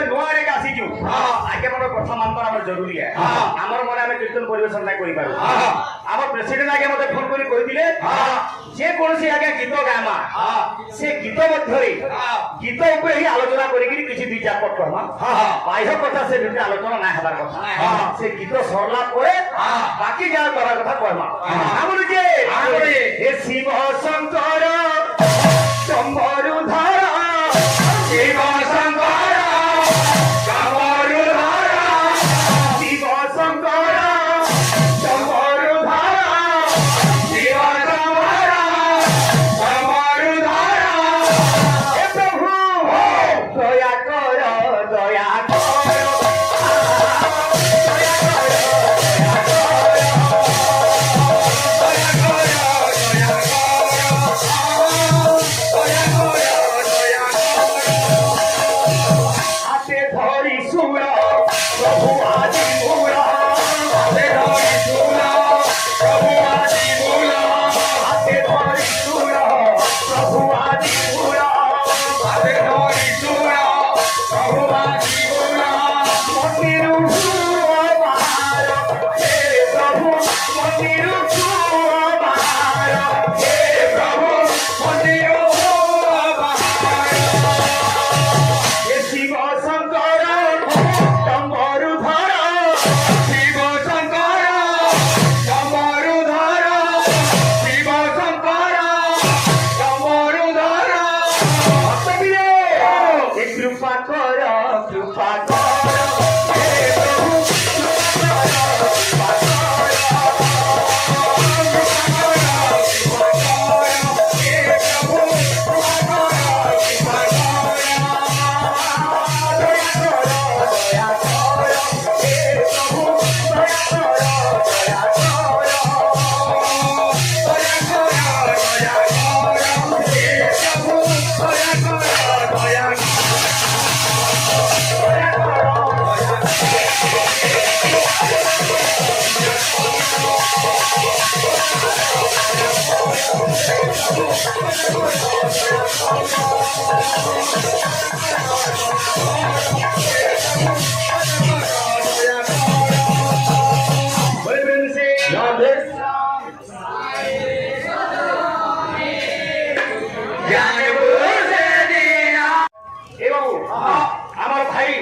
ଆମେ ନୂଆ ରେ ଆସିଛୁ ଆଗେ ମୋର କଥା ମାନବା ଆମର ଜରୁରୀ ଆମର ମନେ ଆମେ କୀର୍ତ୍ତନ ପରିବେଷଣ ନାଇଁ କରିପାରୁ আমার প্রেসিডেন্ট আগে মতে ফোন করে কইলে যে কোনসি আগে গীত গামা সে গীত মধ্যে গীত উপরে হি আলোচনা করি কিছু দুই চার পট করমা বাহ্য কথা সে ভিতরে আলোচনা না হবার কথা সে গীত সরলা পরে বাকি যা করার কথা কইমা আমরে যে হে শিব শঙ্কর শম্ভরু ধর শিব শঙ্কর শম্ভরু ধর শিব শঙ্কর শম্ভরু ধর শিব শঙ্কর শম্ভরু ধর হে প্রভু দয়া কর দয়া কর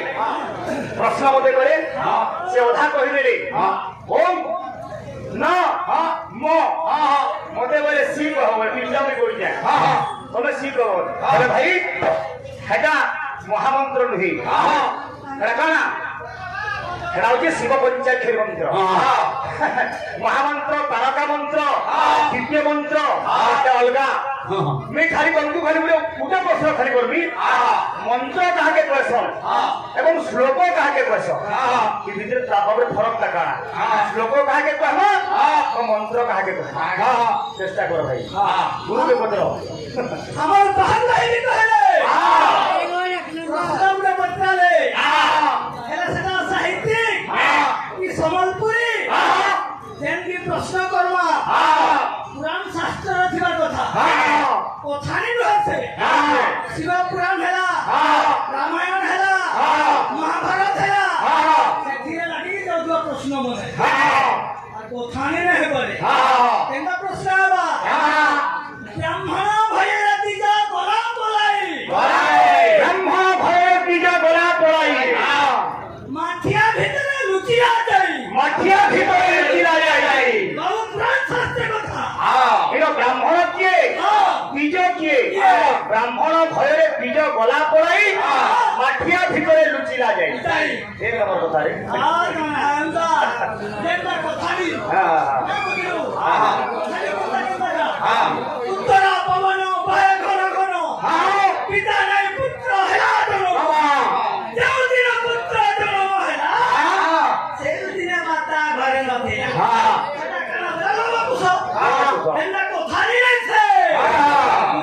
प्रश्न मते करे से अधा कहि देले ओम न म मते बोले सी कहो तीनटा में बोल जाए तमे सी कहो अरे भाई हेटा महामंत्र नहीं हेटा काना हेटा होचे शिव पंचाक्षरी मंत्र महामंत्र तारका मंत्र दिव्य मंत्र এটা अलगा मैं खाली बंधु खाली पूजा प्रश्न खाली करबी मंत्र काहे कहसन एवं श्लोक काहे कहसन कि भीतर तापर फरक ता काना श्लोक काहे कहमा और मंत्र काहे कहमा चेष्टा करो भाई गुरु के पत्र हमर बहन नहीं कहले प्रश्न बताले हेला सेटा साहित्यिक कि संबलपुरी जेन की प्रश्न करवा पुराण शास्त्र थिबा कथा कथानी रहते शिव पुराण हेला रामायण हेला महाभारत हेला सेथिरे लागि जो प्रश्न मने कथानी रहे बोले केना प्रश्न आबा ब्राह्मण भयरती जा गला पलाई ब्राह्मण भयरती जा गला पलाई माठिया भितरे लुचिया जाई माठिया भितरे लुचिया जाई बहु पुराण शास्त्र कथा एनो ब्राह्मण किए बीज किए ब्राह्मण भयरे बीज गला पड़ाई माठिया भितरे लुचिला जाए ए नंबर कथा रे आंदा जेता कथानी उत्तरा पवन भय घन घन पिता नै पुत्र हेला जनो जेउ दिन पुत्र जन्म हेला सेउ दिन माता घरे नथिला सेटा कना देला बाबू एना कथानी नै छे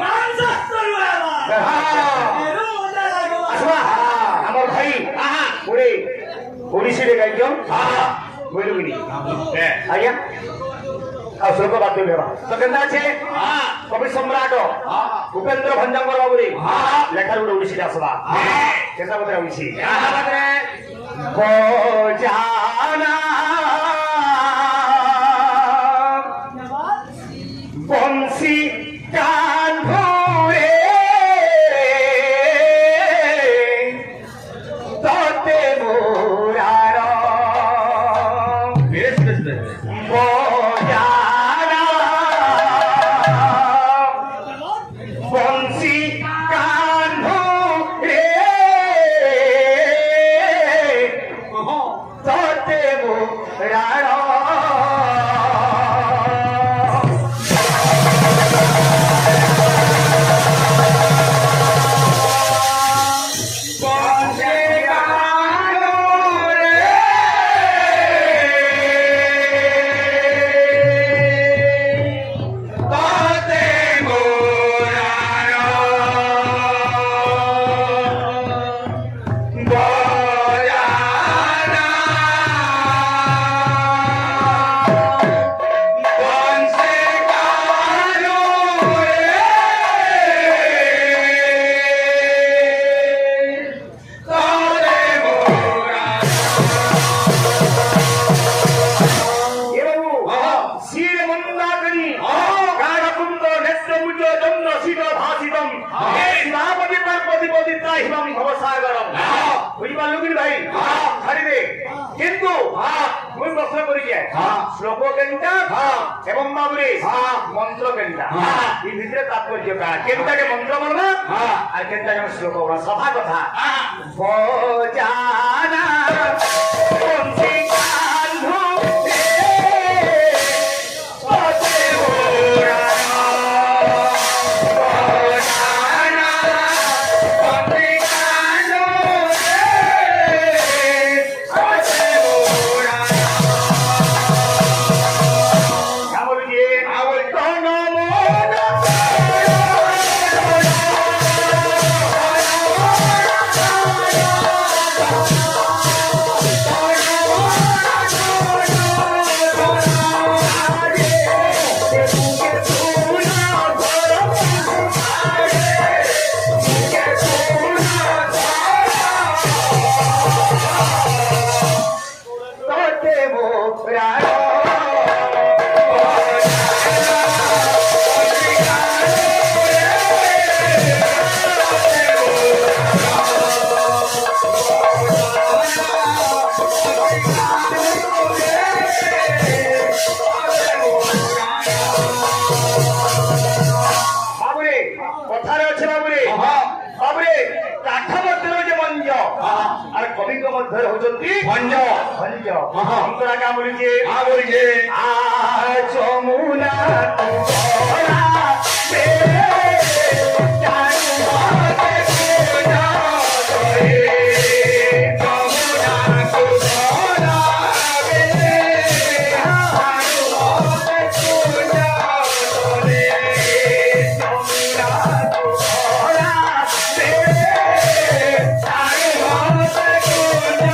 नाम शास्त्र रुआबा एरो ओदा लागो आसवा हमर भाई ओडिसी रे गाइजो बोलुनी आज्ञा ଆଉ ଶ୍ଲୋକ ବାଧ୍ୟ ହେବା ତ କେନ୍ତା ଅଛି କବି ସମ୍ରାଟ ଉପେନ୍ଦ୍ର ଭଞ୍ଜଙ୍କର ବାବୁରେ ଲେଖାରୁ ଗୋଟେ ଓଡ଼ିଶୀରେ ଆସବା କେନ୍ତା ବୋଧେ ଓଡ଼ିଶୀ ବଜାନା বংশী কান্ধরে ততে মোরার বজানা বংশী কান্ধরে ততে মোরার কিন্তু মুই প্রশ্ন করি শ্লোক কেনটা এবং বাবুরে মন্ত্র কেনটা এই ভিতরে তাৎপর্য কার কেনটাকে মন্ত্র বলবা আর কেনটাকে শ্লোক বলবা সভা কথা বজানা বংশী কান্ধু ভঞ্জ ভঞ্জ অন্তরা কা বলিছে আ যমুনা তোরা বে জানু মতে কোনা রে যমুনা তোরা বে জানু মতে কোনা রে যমুনা তোরা বে জানু মতে কোনা